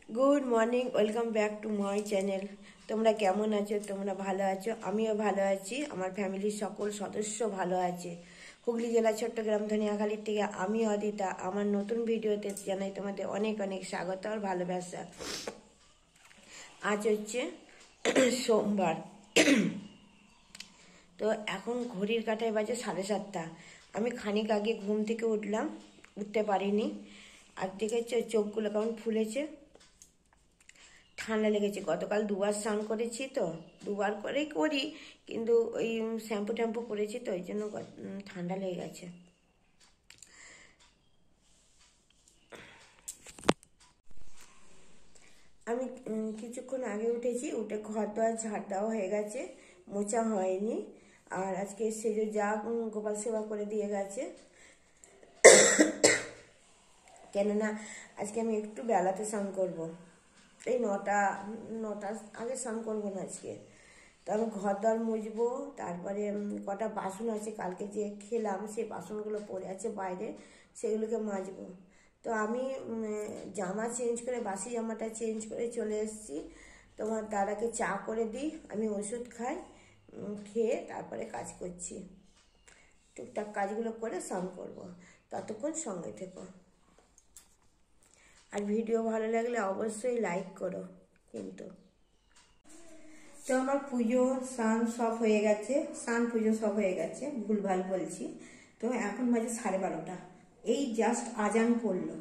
Good morning, welcome back to my channel. তোমরা কেমন আছো? তোমরা ভালো আছো? আমিও ভালো আছি, আমার ফ্যামিলির সকল সদস্য ভালো আছে। হুগলি জেলা চট্টগ্রাম ধনিয়াখালীর থেকে আমি অদিতা আমার নতুন ভিডিওতে জানাই তোমাদের অনেক অনেক স্বাগত আর ভালোবাসা। আজ হচ্ছে সোমবার। তো এখন ঘড়ির কাঁটায় বাজে 7:30। আমি খানিক আগে ঘুম থেকে উঠতে পারিনি। আর দেখেছে চোখগুলো কেমন ফুলেছে, ঠান্ডা লেগেছে। গতকাল দুবার স্নান করেছি, তো দুবার করেই করি, কিন্তু ওই শ্যাম্পু করেছি, তো ওই জন্য ঠান্ডা লেগে গেছে। আমি কিছুক্ষণ আগে উঠেছি, উঠে ঘর দোয়ার ঝাড় দেওয়া হয়ে গেছে, মোছা হয়নি। আর আজকে সেজো যা গোপাল সেবা করে দিয়ে গেছে, কেননা আজকে আমি একটু বেলাতে স্নান করবো। এই নটা আগে স্নান করবো না আজকে। তো আমি ঘর দর মুছবো, তারপরে কটা বাসন আছে কালকে যে খেলাম, সেই বাসনগুলো পড়ে আছে বাইরে, সেগুলোকে মাজবো। তো আমি জামা চেঞ্জ করে, বাসি জামাটা চেঞ্জ করে চলে এসেছি। তোমার দাদাকে চা করে দিই, আমি ওষুধ খাই, খেয়ে তারপরে কাজ করছি। টুকটাক কাজগুলো করে স্নান করবো, ততক্ষণ সঙ্গে থেকো। আর ভিডিও ভালো লাগলে অবশ্যই লাইক করো কিন্তু। তো আমার পুজো স্নান সব হয়ে গেছে, পুজো সব হয়ে গেছে, ভুলভাল বলছি। তো এখন বাজে 12:30, এই জাস্ট আজান পড়লো।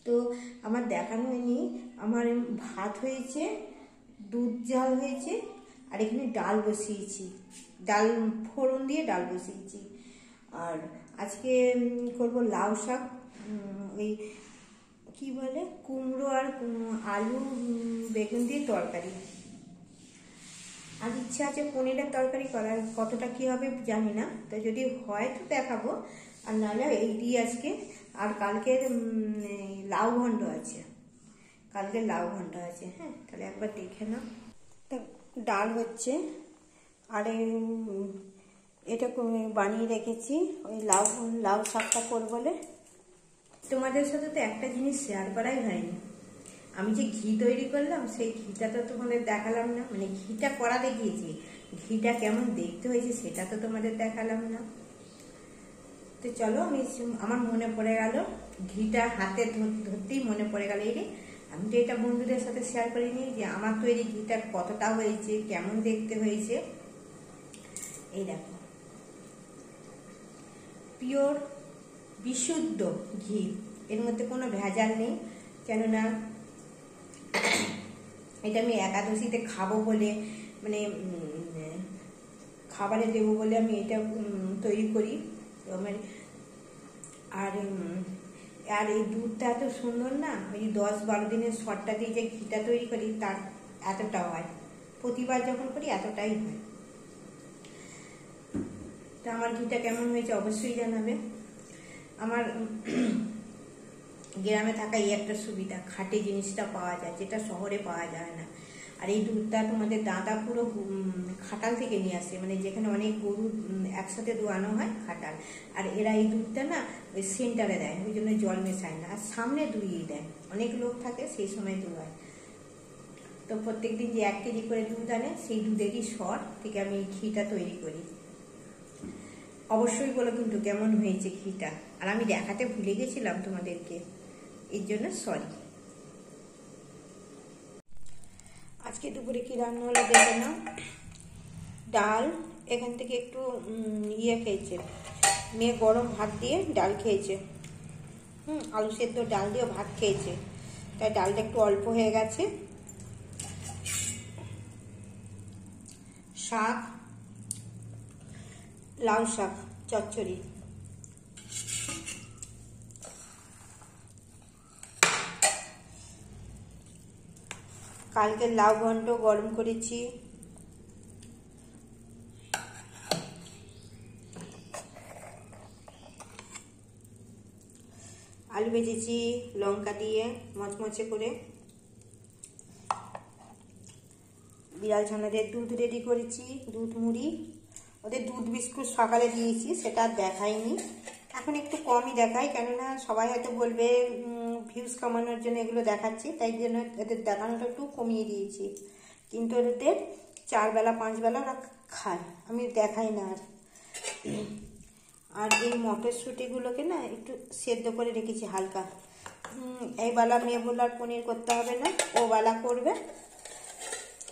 তো আমার দেখানো হয়নি, আমার ভাত হয়েছে, দুধ জাল হয়েছে, আর এখানে ডাল বসিয়েছি, ডাল ফোড়ন দিয়ে ডাল বসিয়েছি। আর আজকে করবো লাউ শাক, ওই কি বলে, কুমড়ো আর আলু বেগুন দিয়ে তরকারি। আর ইচ্ছা আছে পনিরের তরকারি করার, কতটা কি হবে জানি না, তো যদি হয় তো দেখাবো, আর নাহলে এই দিয়ে আজকে। আর কালকের লাউ ঘন্ট আছে, হ্যাঁ, তাহলে একবার দেখে নাও। ডাল হচ্ছে, আর এটা বানিয়ে রেখেছি ওই লাউ শাকটা করবো বলে। তোমাদের সাথে তো একটা জিনিস শেয়ার করাই হয়নি, আমি যে ঘি তৈরি করলাম, সেই ঘিটা তো তোমাদের দেখালাম না। মানে ঘিটা করা দেখিয়েছি, ঘিটা কেমন দেখতে হয়েছে সেটা তো তোমাদের দেখালাম না। তো চলো, আমার মনে পড়ে গেল, ঘিটা হাতে ধরতেই মনে পড়ে গেল, এই রে আমি তো এটা বন্ধুদের সাথে শেয়ার করিনি যে আমার তৈরি ঘিটা কতটা হয়েছে, কেমন দেখতে হয়েছে। এই দেখো, পিওর বিশুদ্ধ ঘি, এর মধ্যে কোনো ভেজাল নেই। কেননা এটা আমি একাদশীতে খাবো বলে, মানে খাবারে দেবো বলে আমি এটা তৈরি করি। তো আমার আর এই দুধটা এত সুন্দর না, ওই 10-12 দিনের শর্টটা দিয়ে যে ঘিটা তৈরি করি, তার এতটা হয়, প্রতিবার যখন করি এতটাই হয়। তা আমার ঘিটা কেমন হয়েছে অবশ্যই জানাবে। আমার গ্রামে থাকা এই একটা সুবিধা, খাঁটি জিনিসটা পাওয়া যায়, যেটা শহরে পাওয়া যায় না। আর এই দুধটা তোমাদের দাদা পুরো খাটাল থেকে নিয়ে আসে, মানে যেখানে অনেক গরু একসাথে দোয়ানো হয়, খাটাল। আর এরা এই দুধটা না ওই সেন্টারে দেয়, ওই জন্য জল মেশায় না, আর সামনে দুইয়ে দেয়, অনেক লোক থাকে সেই সময় দোয়ায়। তো প্রত্যেকদিন যে 1 কেজি করে দুধ আনে, সেই দুধেরই সর থেকে আমি এই ঘিটা তৈরি করি। অবশ্যই বলো কিন্তু কেমন হয়েছে ঘিটা। আর আমি দেখাতে ভুলে গেছিলাম তোমাদেরকে, এর জন্য সরি। আজকে দুপুরে কি রান্না হলো দেখে নাও। ডাল, এখান থেকে একটু খেয়েছে মেয়ে, গরম ভাত দিয়ে ডাল খেয়েছে, আলু সেদ্ধ ডাল দিয়ে ভাত খেয়েছে, তাই ডালটা একটু অল্প হয়ে গেছে। শাক, লাউ শাক চচ্চড়ি। কালকে লাউ ঘন্ট গরম করেছি। আলু ভেজেছি লঙ্কা দিয়ে মচমচে করে। বিড়াল ছানাদের দুধ রেডি করেছি, দুধ মুড়ি, ওদের দুধ বিস্কুট সকালে দিয়েছি, সেটা দেখাইনি, এখন একটু কমই দেখাই, কেননা সবাই হয়তো বলবে ভিউজ কামানোর জন্য এগুলো দেখাচ্ছি, তাই জন্য এদের দেখানোটা একটু কমিয়ে দিয়েছি। কিন্তু এদের 4 বেলা 5 বেলা ওরা খায়, আমি দেখাই না আর। আর এই মটরশুঁটিগুলোকে না একটু সেদ্ধ করে রেখেছি হালকা। এই বেলা মেয়ে বলল আর পনির করতে হবে না, ও বেলা করবে।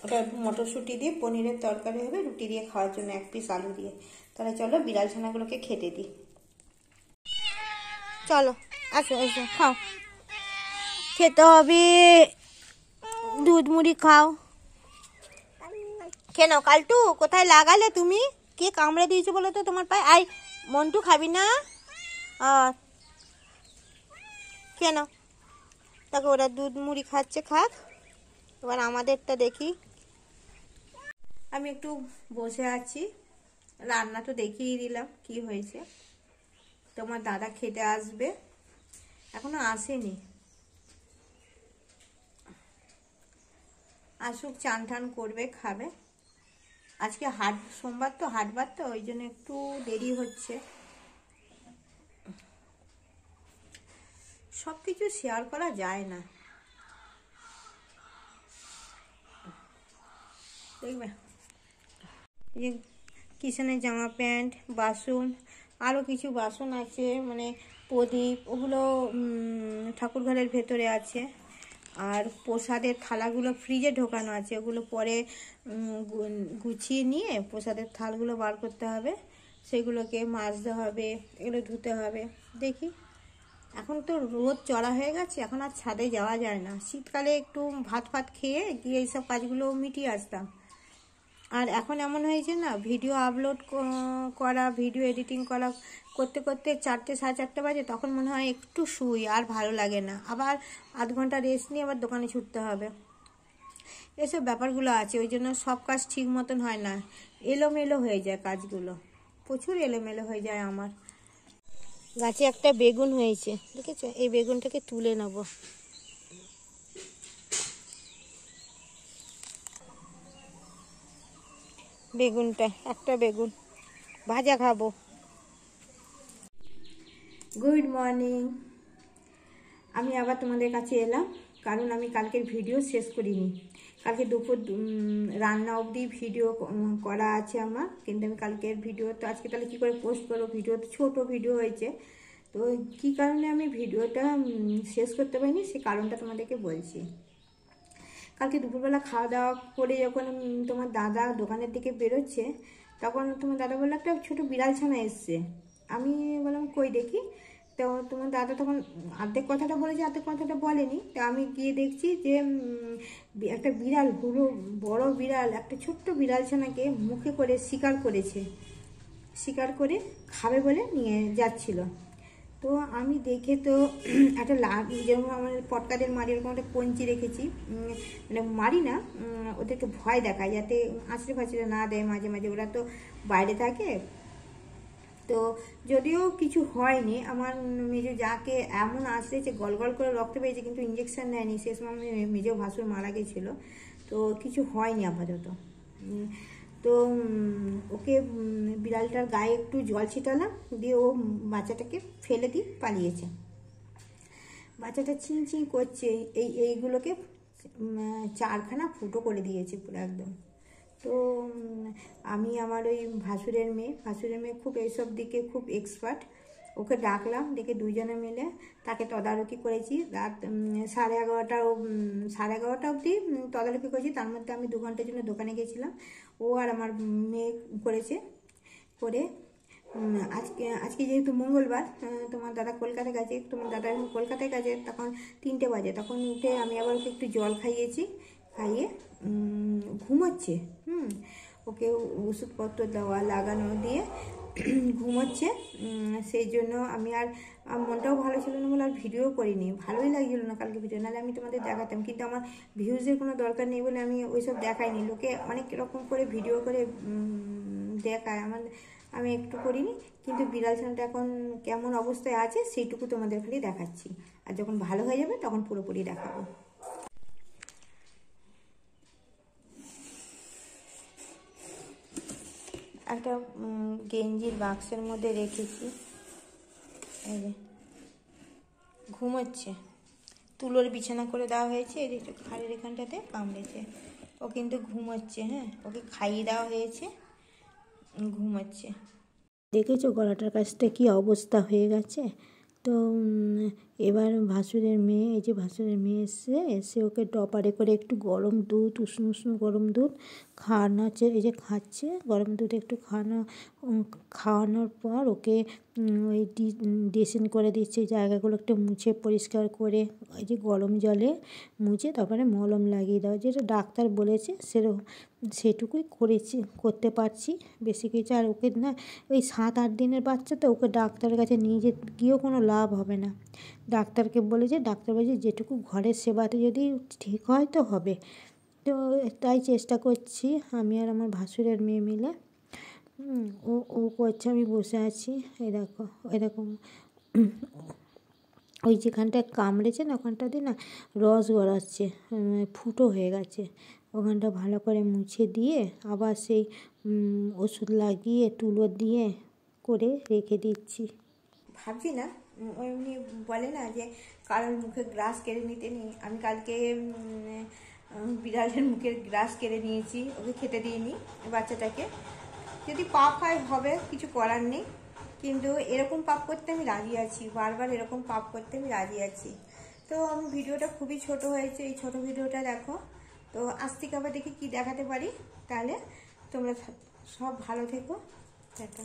ওটা মটরশুঁটি দিয়ে পনিরের তরকারি হবে, রুটি দিয়ে খাওয়ার জন্য 1 পিস আলু দিয়ে। তাহলে চলো বিড়াল ছানাগুলোকে খেতে দিই। চলো আসো এসো, খাও, খেতে হবে, দুধ মুড়ি খাও। কেন কালটু কোথায় লাগালে তুমি? কে কামড়ে দিয়েছো বলো তো তোমার পায়ে? আই মন্টু খাবি না? আর কেন? তাকে ওরা দুধ মুড়ি খাচ্ছে, খাক। এবার আমাদেরটা দেখি। আমি একটু বসে আছি, রান্না তো দেখিয়ে দিলাম কি হয়েছে। তোমার দাদা খেতে আসবে, এখনো আসেনি, আসুক, চান টান করবে, খাবে। আজকে সোমবার তো, হাটবার তো, ওই জন্য একটু দেরি হচ্ছে। সব কিছু শেয়ার করা যায় না, দেখবে। এই যে কিষানের জামা প্যান্ট, বাসন, আরও কিছু বাসন আছে, মানে প্রদীপ, ওগুলো ঠাকুর ঘরের ভেতরে আছে। আর প্রসাদের থালাগুলো ফ্রিজে ঢোকানো আছে, ওগুলো পরে গুছিয়ে নিয়ে প্রসাদের থালগুলো বার করতে হবে, সেগুলোকে মাজতে হবে, এগুলো ধুতে হবে। দেখি, এখন তো রোদ চড়া হয়ে গেছে, এখন আর ছাদে যাওয়া যায় না। শীতকালে একটু ভাত ফাত খেয়ে গিয়ে এইসব কাজগুলো মিটিয়ে আসতাম। আর এখন এমন হয়েছে না, ভিডিও আপলোড করা, ভিডিও এডিটিং করা করতে করতে 4টে 4:30 বাজে, তখন মনে হয় একটু শুই, আর ভালো লাগে না। আবার আধ ঘন্টা রেস্ট নিয়ে আবার দোকানে ছুটতে হবে, এসব ব্যাপারগুলো আছে। ওই জন্য সব কাজ ঠিক মতন হয় না, এলোমেলো হয়ে যায় কাজগুলো, প্রচুর এলোমেলো হয়ে যায় আমার। গাছে একটা বেগুন হয়েছে, দেখেছো? এই বেগুনটাকে তুলে নেব। বেগুনটা, একটা বেগুন ভাজা খাবো। গুড মর্নিং, আমি আবার তোমাদের কাছে এলাম, কারণ আমি কালকের ভিডিও শেষ করিনি। কালকে দুপুর রান্না অবধি ভিডিও করা আছে আমার, কিন্তু আমি কালকের ভিডিও তো আজকে তাহলে কী করে পোস্ট করবো? ভিডিও তো ছোটো ভিডিও হয়েছে, তো কী কারণে আমি ভিডিওটা শেষ করতে পারিনি সে কারণটা তোমাদেরকে বলছি। কালকে দুপুরবেলা খাওয়া দাওয়া করে যখন তোমার দাদা দোকানের দিকে বেরোচ্ছে, তখন তোমার দাদা বললো একটা ছোটো বিড়াল ছানা এসছে। আমি বললাম কই দেখি। তো তোমার দাদা তখন অর্ধেক কথাটা বলেছে, অর্ধেক কথাটা বলেনি। তো আমি গিয়ে দেখছি যে একটা বিড়াল, পুরো বড় বিড়াল, একটা ছোট্ট বিড়াল ছানাকে মুখে করে শিকার করেছে, শিকার করে খাবে বলে নিয়ে যাচ্ছিল। তো আমি দেখে তো একটা যেরকম আমার পটকাদের মারি ওরকম একটা কঞ্চি রেখেছি, মানে মারি না, ওদেরকে ভয় দেখায় যাতে আছড়ে ফাছড়ে না দেয় মাঝে মাঝে, ওরা তো বাইরে থাকে। তো যদিও কিছু হয়নি, আমার মেজো যাকে এমন আসছে গল গল করে রক্ত পেয়েছে, কিন্তু ইঞ্জেকশন নেয়নি, সে সময় মেজো ভাসুর মারা গেছিলো, তো কিছু হয়নি আপাতত। তো ওকে বিড়ালটার গায়ে একটু জল ছিটালাম, দিয়ে ও বাচ্চাটাকে ফেলে দিয়ে পালিয়েছে। বাচ্চাটা চিন করছে, এইগুলোকে 4খানা ফুটো করে দিয়েছে পুরো একদম। তো আমি আমার ওই ভাসুরের মেয়ে খুব এইসব দিকে খুব এক্সপার্ট, ওকে ডাকলাম, ডেকে দুজনে মিলে তাকে তদারকি করেছি। রাত 11:30 অবধি তদারকি করেছি। তার মধ্যে আমি 2 ঘন্টার জন্য দোকানে গেছিলাম, ও আর আমার মেয়ে করেছে। করে আজকে যেহেতু মঙ্গলবার, তোমার দাদা কলকাতায় গেছে, তোমার দাদা যখন কলকাতায় গেছে তখন 3টে বাজে, তখন উঠে আমি আবার ওকে একটু জল খাইয়েছি, খাইয়ে ঘুমোচ্ছে। ওকে ওষুধপত্র দেওয়া লাগানো দিয়ে ঘুমোচ্ছে। সেই জন্য আমি আর মনটাও ভালো ছিল না বলে আর ভিডিও করিনি, ভালোই লাগছিল না কালকে ভিডিও, নাহলে আমি তোমাদের দেখাতাম। কিন্তু আমার ভিউজের কোনো দরকার নেই বলে আমি ওইসব দেখাইনি। লোকে অনেক রকম করে ভিডিও করে দেখায়, আমি একটু করিনি। কিন্তু বিড়াল ছানাটা এখন কেমন অবস্থায় আছে সেইটুকু তোমাদের খালি দেখাচ্ছি, আর যখন ভালো হয়ে যাবে তখন পুরোপুরি দেখাবো। একটা গেঞ্জির বাক্সের মধ্যে রেখেছি, এই যে ঘুমোচ্ছে। তুলোর বিছানা করে দেওয়া হয়েছে, এই যে একটু ঘাড়ের এখানটাতে কামড়েছে, ও কিন্তু ঘুমোচ্ছে। হ্যাঁ, ওকে খাইয়ে দেওয়া হয়েছে, ঘুমোচ্ছে। দেখেছো গলাটার কাছটা কি অবস্থা হয়ে গেছে। তো এবার ভাসুরের মেয়ে, এই যে ভাসুরের মেয়ে এসে ওকে ডপারে করে একটু গরম দুধ, উষ্ণ উষ্ণ গরম দুধ খাওয়াচ্ছে, এই যে খাচ্ছে গরম দুধ একটু খাওয়ানোর পর ওকে ওই ড্রেসিং করে দিচ্ছে, জায়গাগুলো একটু মুছে পরিষ্কার করে ওই যে গরম জলে মুছে তারপরে মলম লাগিয়ে দেওয়া, যেটা ডাক্তার বলেছে সেটুকুই করতে পারছি, বেশি কিছু। আর ওকে না ওই 7-8 দিনের বাচ্চা, তো ওকে ডাক্তারের কাছে নিয়ে গিয়েও কোনো লাভ হবে না। ডাক্তারকে বলেছে, ডাক্তার বলেছে যেটুকু ঘরের সেবাতে যদি ঠিক হয় তো হবে। তো তাই চেষ্টা করছি আমি আর আমার ভাসুরের মেয়ে মিলে। ও করছে, আমি বসে আছি। এরকম ওই যেখানটায় কামড়েছে না ওখানটাতে না রস গড়াচ্ছে, ফুটো হয়ে গেছে, ওখানটা ভালো করে মুছে দিয়ে আবার সেই ওষুধ লাগিয়ে তুলো দিয়ে করে রেখে দিচ্ছি। ভাবছি না, এমনি বলে না যে কারোর মুখে গ্রাস কেড়ে নিতে নেই। আমি কালকে বিড়ালের মুখের গ্রাস কেড়ে নিয়েছি, ওকে খেতে দিইনি বাচ্চাটাকে। যদি পাপ হয় হবে, কিছু করার নেই, কিন্তু এরকম পাপ করতে আমি রাজি আছি, বারবার এরকম পাপ করতে আমি রাজি আছি। তো আমি ভিডিওটা খুবই ছোট হয়েছে, এই ছোট ভিডিওটা দেখো। তো আজ থেকে আবার দেখি কী দেখাতে পারি। তাহলে তোমরা সব ভালো থেকো, টাটা।